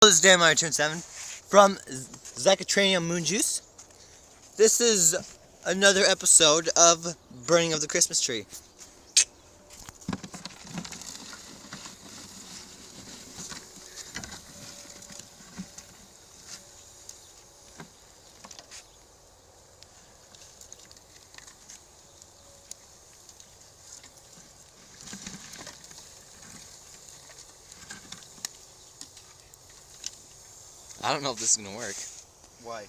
This is Dan Meyer, turned 7, from Zacatranium Moon Juice. This is another episode of Burning of the Christmas Tree. I don't know if this is gonna work. Why?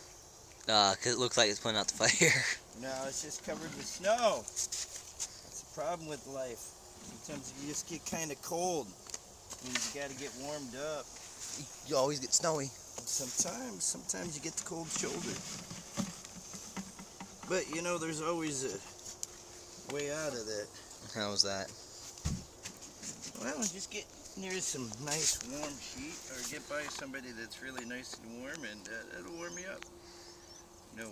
Cause it looks like it's putting out the fire. No, it's just covered with snow. That's the problem with life. Sometimes you just get kind of cold. And you got to get warmed up. You always get snowy. Sometimes you get the cold shoulder. But you know, there's always a way out of that. How was that? Well, just get near some nice warm sheet, or get by somebody that's really nice and warm, and that'll warm you up. No,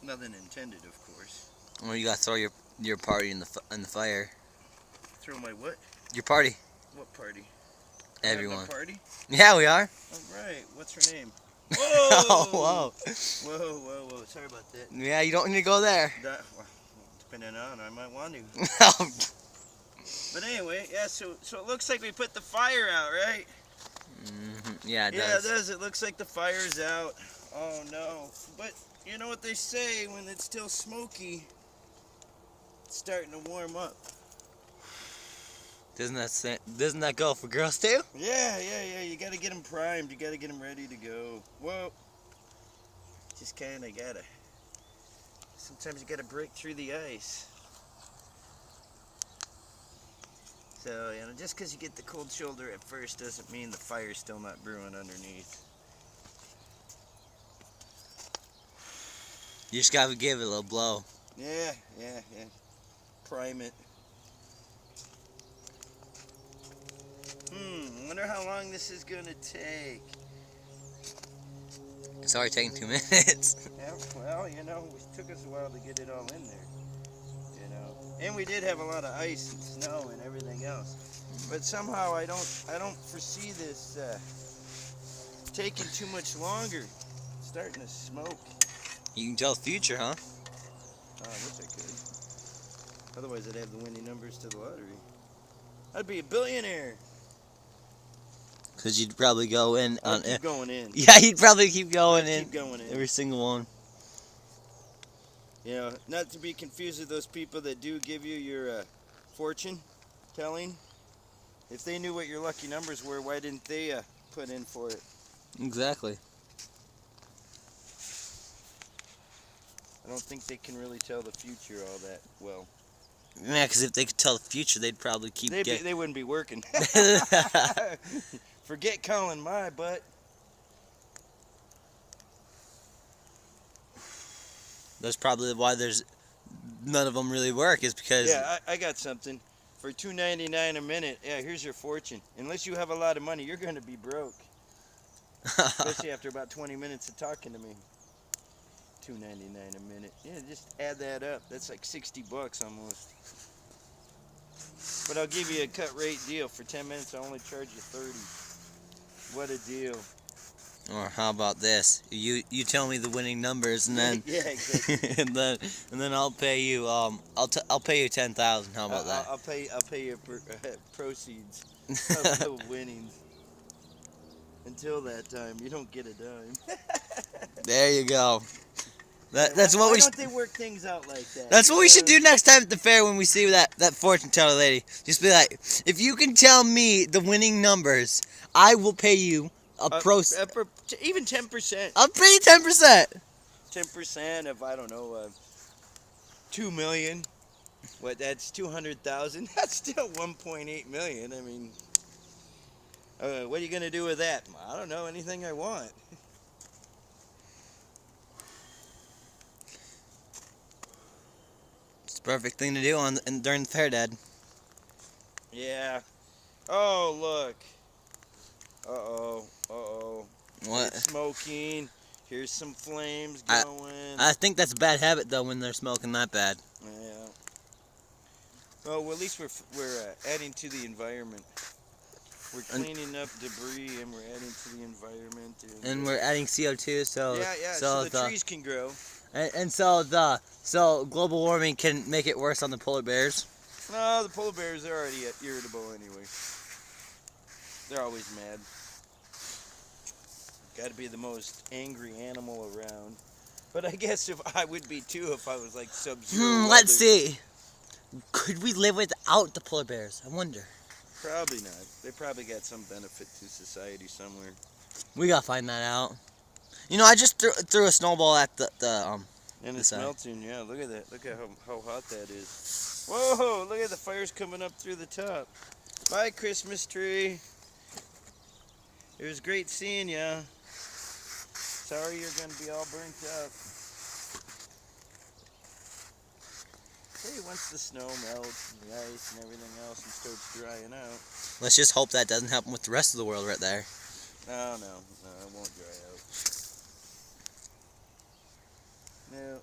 nothing intended, of course. Well, you gotta throw your party in the fire. Throw my what? Your party. What party? Everyone. Party? Yeah, we are. All right. What's her name? Whoa! Oh, whoa. Whoa. Sorry about that. Yeah, you don't need to go there. Well, depending on, I might want to. But anyway, yeah. So it looks like we put the fire out, right? Yeah, it does. Yeah, it does. It looks like the fire's out. Oh no! But you know what they say, when it's still smoky, it's starting to warm up. Doesn't that go for girls too? Yeah. You got to get them primed. You got to get them ready to go. Whoa. Just kind of gotta. Sometimes you gotta break through the ice. So, you know, just because you get the cold shoulder at first doesn't mean the fire's still not brewing underneath. You just gotta give it a little blow. Yeah. Prime it. Wonder how long this is gonna take. It's already taking 2 minutes. Yeah, well, you know, it took us a while to get it all in there. You know, and we did have a lot of ice and snow and everything else. But somehow I don't foresee this taking too much longer. It's starting to smoke. You can tell the future, huh? Oh, I wish I could. Otherwise, I'd have the winning numbers to the lottery. I'd be a billionaire. Because you'd probably go in on keep going in. Yeah, you'd probably keep going in. Keep going in. Every single one. You know, not to be confused with those people that do give you your fortune telling. If they knew what your lucky numbers were, why didn't they put in for it? Exactly. I don't think they can really tell the future all that well. Yeah, because if they could tell the future, they'd probably keep They wouldn't be working. Forget calling my butt. That's probably why there's none of them really work, is because... Yeah, I got something. For $2.99 a minute, yeah, here's your fortune. Unless you have a lot of money, you're going to be broke. Especially after about 20 minutes of talking to me. $2.99 a minute. Yeah, just add that up. That's like $60 almost. But I'll give you a cut rate deal. For 10 minutes, I'll only charge you $30. What a deal. Or how about this? You tell me the winning numbers, and then yeah, exactly. and then I'll pay you I'll pay you 10,000. How about that? I'll pay you proceeds of the winnings. Until that time, you don't get a dime. There you go. That's what we. Why don't they work things out like that? That's what we should do next time at the fair when we see that fortune teller lady. Just be like, if you can tell me the winning numbers, I will pay you even 10%. I'll pay you 10%. 10% of, I don't know, 2 million. What? That's 200,000. That's still 1.8 million. I mean, what are you gonna do with that? I don't know. Anything I want. It's the perfect thing to do during the fair, Dad. Yeah. Oh, look. Uh-oh. What? It's smoking. Here's some flames going. I think that's a bad habit, though, when they're smoking that bad. Yeah. Well, at least we're adding to the environment. We're cleaning up debris and we're adding to the environment. environment. And we're adding CO2, so so the trees can grow. And so global warming can make it worse on the polar bears. No, the polar bears are already irritable anyway. They're always mad. Got to be the most angry animal around. But I guess if I would be too if I was like Sub-Zero. Let's see. Could we live without the polar bears? I wonder. Probably not. They probably got some benefit to society somewhere. We gotta find that out. You know, I just threw a snowball at the And it's melting, yeah. Look at that. Look at how hot that is. Whoa, look at the fires coming up through the top. Bye, Christmas tree. It was great seeing ya. Sorry you're going to be all burnt up. Hey, once the snow melts and the ice and everything else and starts drying out. Let's just hope that doesn't happen with the rest of the world right there. No, it won't dry out. No,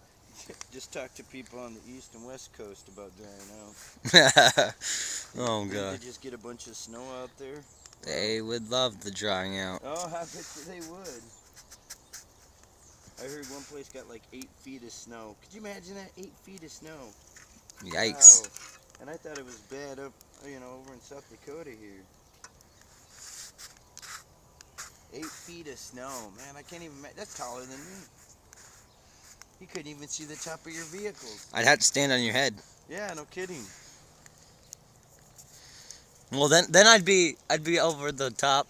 just talk to people on the east and west coast about drying out. Oh, God. They just get a bunch of snow out there. They would love the drying out. Oh, I bet you they would. I heard one place got like 8 feet of snow. Could you imagine that? 8 feet of snow. Yikes. Wow. And I thought it was bad up, over in South Dakota here. 8 feet of snow. Man, I can't even imagine. That's taller than me. You couldn't even see the top of your vehicles. I'd have to stand on your head. Yeah, no kidding. Well, then I'd be over the top.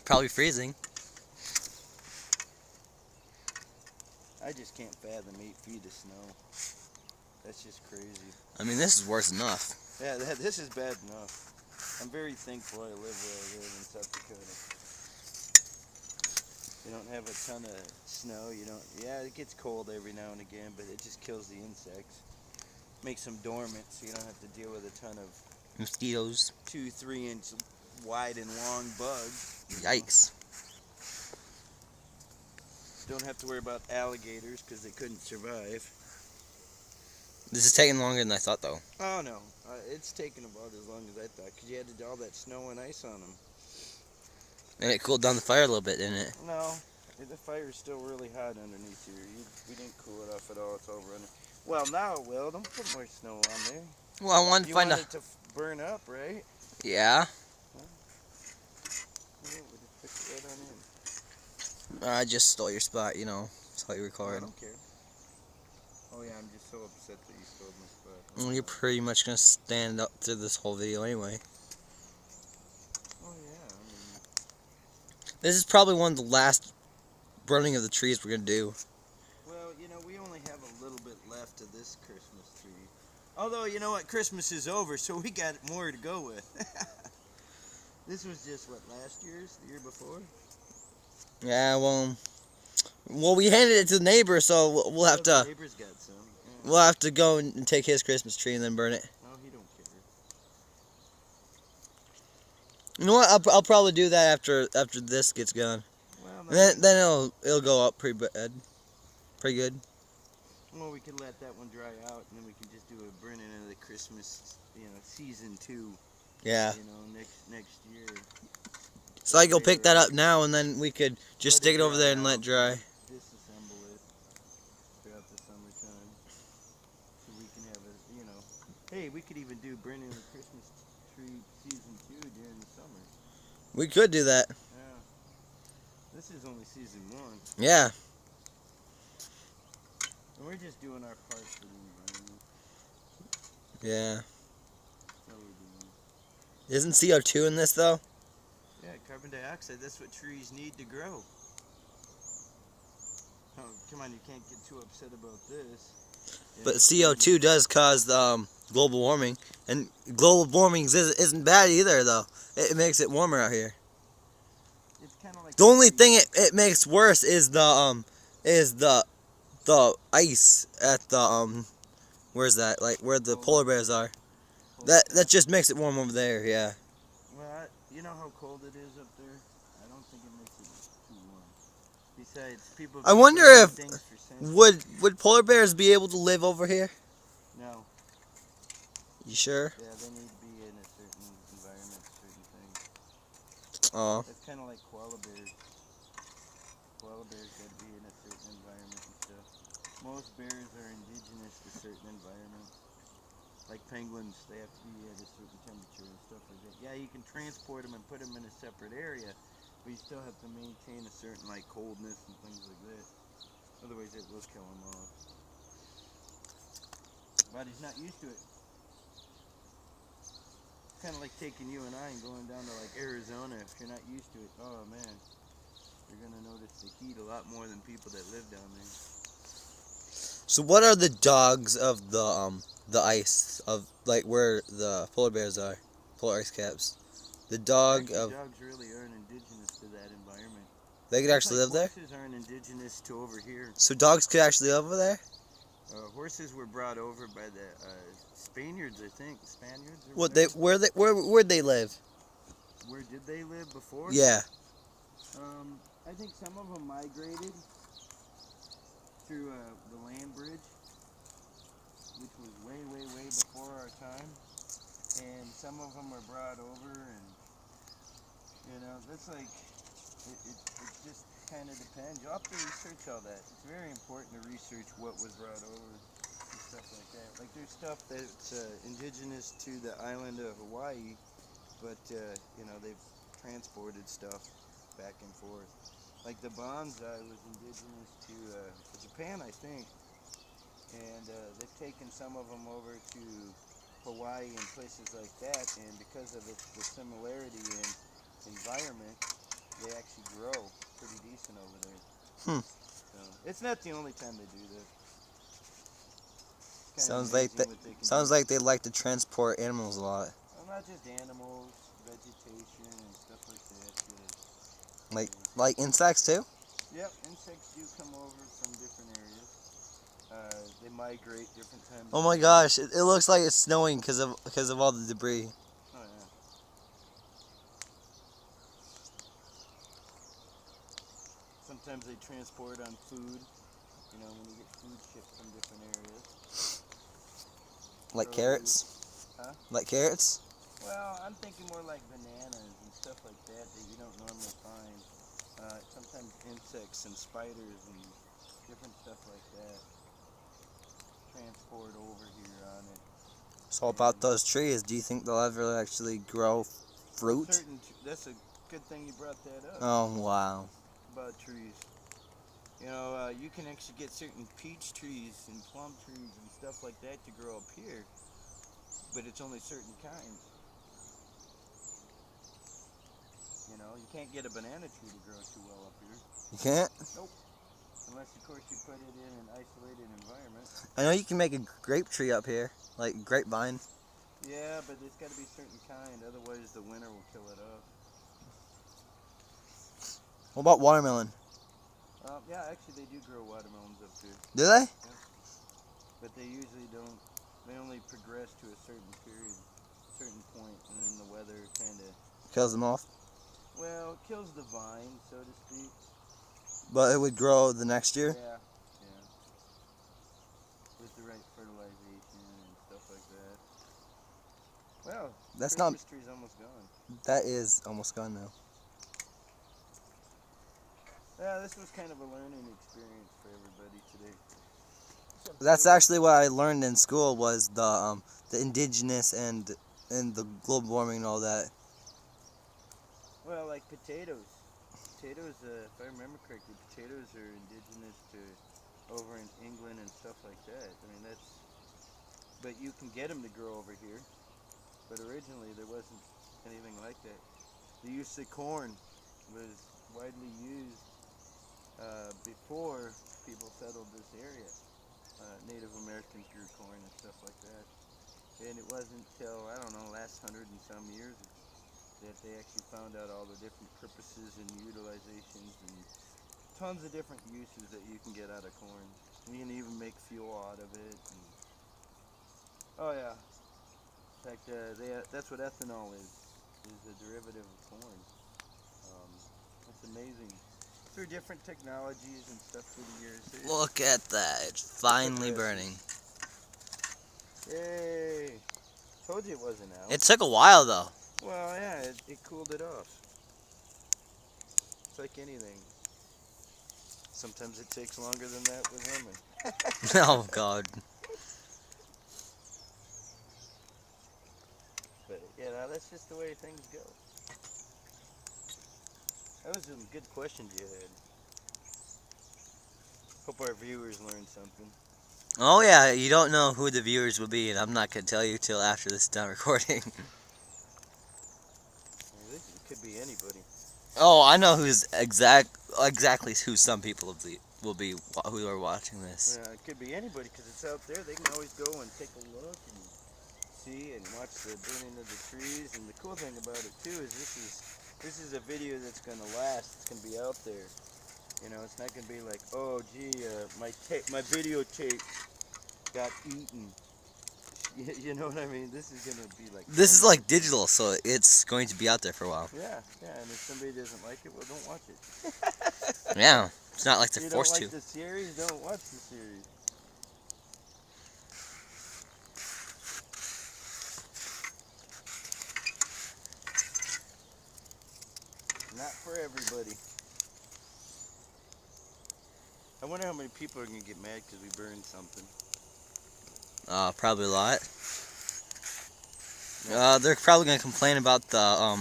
Probably freezing. I just can't fathom 8 feet of snow. That's just crazy. I mean, this is worse enough. Yeah, this is bad enough. I'm very thankful I live where I live in South Dakota. You don't have a ton of snow. Yeah, it gets cold every now and again, but it just kills the insects. Makes them dormant, so you don't have to deal with a ton of mosquitoes. 2-3 inch wide and long bugs. Yikes. Don't have to worry about alligators because they couldn't survive. This is taking longer than I thought, though. Oh, no. It's taken about as long as I thought because you had to do all that snow and ice on them. And it cooled down the fire a little bit, didn't it? No. The fire's still really hot underneath here. We didn't cool it off at all. It's all running. Well, now it will. Don't put more snow on there. Well, I wanted to find out. You want it to burn up, right? Yeah. Huh? Yeah, we'll just put that on in. I just stole your spot, That's how you record. I don't care. Oh, yeah, I'm just so upset that you stole my spot. Well, you're pretty much going to stand up through this whole video anyway. Oh, yeah. This is probably one of the last burning of the trees we're going to do. Well, we only have a little bit left of this Christmas tree. Although, you know what? Christmas is over, so we got more to go with. This was just, what, last year's? The year before? Yeah, well, we handed it to the neighbor, so we'll have to. The neighbor's got some. Yeah. We'll have to go and take his Christmas tree and then burn it. No, he don't care. You know what? I'll probably do that after this gets gone. Well, then it'll go up pretty good. Well, we could let that one dry out, and then we can just do a burning of the Christmas, season 2. Yeah. Next year. So I go pick that up now, and then we could just stick it over there and let it dry. Disassemble it throughout the summertime, so we can have a, Hey, we could even do burning the Christmas tree season 2 during the summer. We could do that. Yeah. This is only season 1. Yeah. And we're just doing our part for the environment. Yeah. That's all we're doing. Isn't CO2 in this, though? Yeah, carbon dioxide, that's what trees need to grow. Oh, come on, you can't get too upset about this. Yeah, But CO2 does cause global warming, and global warming isn't bad either, though. It makes it warmer out here. It's kind of like the only thing it makes worse is the ice at the where's that? Like where the polar bears are. That just makes it warm over there. Yeah. Well, you know how cold it is up there? I don't think it makes it too warm. Besides, people... I wonder if... Would polar bears be able to live over here? No. You sure? Yeah, they need to be in a certain environment, certain things. Oh. It's kind of like koala bears. Koala bears got to be in a certain environment and stuff. Most bears are indigenous to certain environments. Like penguins, they have to be at a certain temperature and stuff like that. Yeah, you can transport them and put them in a separate area, but you still have to maintain a certain like coldness and things like that. Otherwise, it will kill them off. Body's not used to it. It's kind of like taking you and I and going down to like Arizona. If you're not used to it, oh man, you're gonna notice the heat a lot more than people that live down there. So what are the dogs of the ice of like where the polar bears are, polar ice caps? The dog Actually, of dogs really aren't indigenous to that environment. they could Just actually like live there. horses aren't indigenous to over here. So dogs could actually live over there. Horses were brought over by the Spaniards, I think. Spaniards or What whatever. where'd they live? Where did they live before? Yeah. I think some of them migrated through the land bridge, which was way, way, way before our time. And some of them were brought over, and that's like it just kind of depends. You'll have to research all that. It's very important to research what was brought over and stuff like that. Like there's stuff that's indigenous to the island of Hawaii, but they've transported stuff back and forth. Like the bonsai was indigenous to Japan, I think, and they've taken some of them over to Hawaii and places like that, and because of the similarity in environment, they actually grow pretty decent over there. So it's not the only time they do that. Sounds like they like to transport animals a lot. Well, not just animals, vegetation and stuff like that. Like insects too. Yep, insects do come over from different areas. They migrate different times. Oh my gosh, it looks like it's snowing because of all the debris. Oh yeah. Sometimes they transport on food. When you get food shipped from different areas. Like carrots? Huh? Like carrots? Well, I'm thinking more like bananas and stuff like that you don't normally find. Sometimes insects and spiders and different stuff like that transport over here on it. So about those trees, do you think they'll ever actually grow fruit? That's a good thing you brought that up. Oh wow. About trees. You can actually get certain peach trees and plum trees and stuff like that to grow up here, but it's only certain kinds. You can't get a banana tree to grow too well up here. You can't? Nope. Unless, of course, you put it in an isolated environment. I know you can make a grape tree up here, like grapevine. Yeah, but it's got to be a certain kind, otherwise the winter will kill it off. What about watermelon? Yeah, actually they do grow watermelons up here. Do they? Yeah. But they usually don't. They only progress to a certain period, certain point, and then the weather kind of kills them off. Well, it kills the vine, so to speak. But it would grow the next year? Yeah. With the right fertilization and stuff like that. Well, that's Christmas tree's almost gone. That is almost gone now. Yeah, this was kind of a learning experience for everybody today. That's actually what I learned in school was the indigenous and the global warming and all that. Well, like potatoes. Potatoes, if I remember correctly, potatoes are indigenous to over in England and stuff like that. I mean, but you can get them to grow over here. But originally there wasn't anything like that. The use of corn was widely used before people settled this area. Native Americans grew corn and stuff like that. And it wasn't until, I don't know, last 100 and some years that they actually found out all the different purposes and utilizations and tons of different uses that you can get out of corn. You can even make fuel out of it. Oh yeah. In fact, that's what ethanol is a derivative of corn. It's amazing. Through different technologies and stuff through the years. Look at that. It's finally burning. Yay. Told you it wasn't out. It took a while though. Well, yeah, it cooled it off. It's like anything. Sometimes it takes longer than that with Herman. Oh God. But yeah, no, that's just the way things go. That was some good questions you had. Hope our viewers learned something. Oh yeah, you don't know who the viewers will be, and I'm not gonna tell you till after this is done recording. It could be anybody. Oh, I know who's exactly who some people will be who are watching this. It could be anybody because it's out there. They can always go and take a look and see and watch the burning of the trees. And the cool thing about it too is this is a video that's gonna last. It's gonna be out there. You know, it's not gonna be like, oh gee, my videotape got eaten. You know what I mean? This is gonna be like. This is like digital, so it's going to be out there for a while. Yeah, and if somebody doesn't like it, well, don't watch it. Yeah, it's not like they're forced You don't like to. the series? Don't watch the series. Not for everybody. I wonder how many people are gonna get mad because we burned something. Probably a lot. They're probably gonna complain about the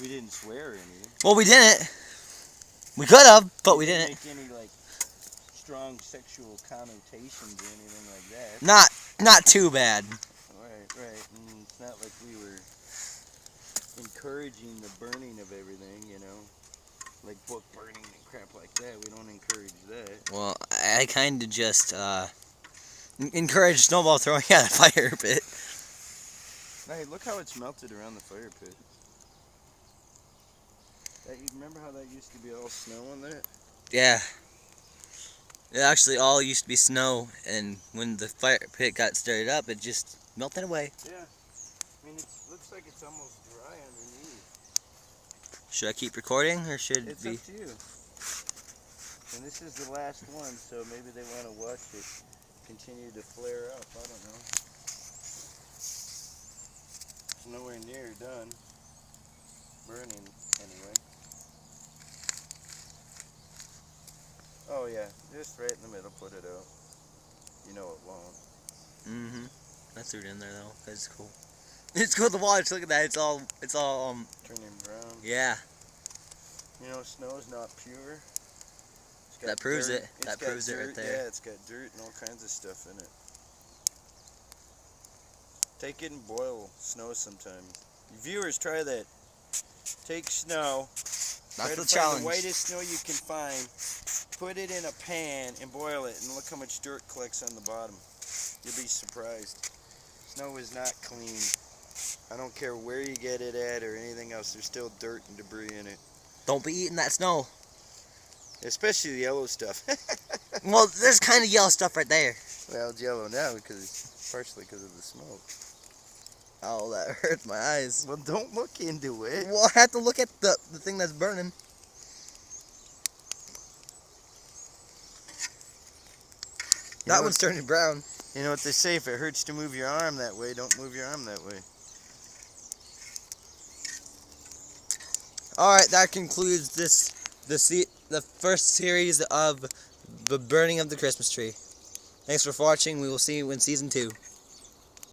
We didn't swear or anything. Well, we didn't. We could have, but we didn't. Make any like strong sexual connotations or anything like that. Not too bad. Right. And it's not like we were encouraging the burning of everything, you know, like book burning and crap like that. We don't encourage that. Well, I kind of just encourage snowball throwing at a fire pit. Hey, look how it's melted around the fire pit. You remember how that used to be all snow on that? Yeah. It actually all used to be snow, and when the fire pit got stirred up, it just melted away. Yeah. I mean, it looks like it's almost dry underneath. Should I keep recording, or should It's we? up to you. And this is the last one, so maybe they want to watch it continue to flare up. I don't know. It's nowhere near done. Burning, anyway. Oh yeah, just right in the middle, put it out. You know it won't. Mm-hmm. I threw it in there though, 'cause it's cool. It's cool to watch. Look at that. It's all Turning brown. Yeah. You know, snow is not pure. That proves dirt. it. That proves it right there. Yeah, it's got dirt and all kinds of stuff in it. Take it and boil snow sometime. Viewers, try that. Take snow. That's the Find challenge. the whitest snow you can find. Put it in a pan and boil it, and look how much dirt collects on the bottom. You'll be surprised. Snow is not clean. I don't care where you get it at or anything else. There's still dirt and debris in it. Don't be eating that snow. Especially the yellow stuff. Well, there's kind of yellow stuff right there. Well, it's yellow now partially because of the smoke. Oh, that hurts my eyes. Well, don't look into it. Well, I have to look at the thing that's burning. That one's turning brown. You know what they say, if it hurts to move your arm that way, don't move your arm that way. Alright, that concludes the first series of the burning of the Christmas tree. Thanks for watching. We will see you in season 2.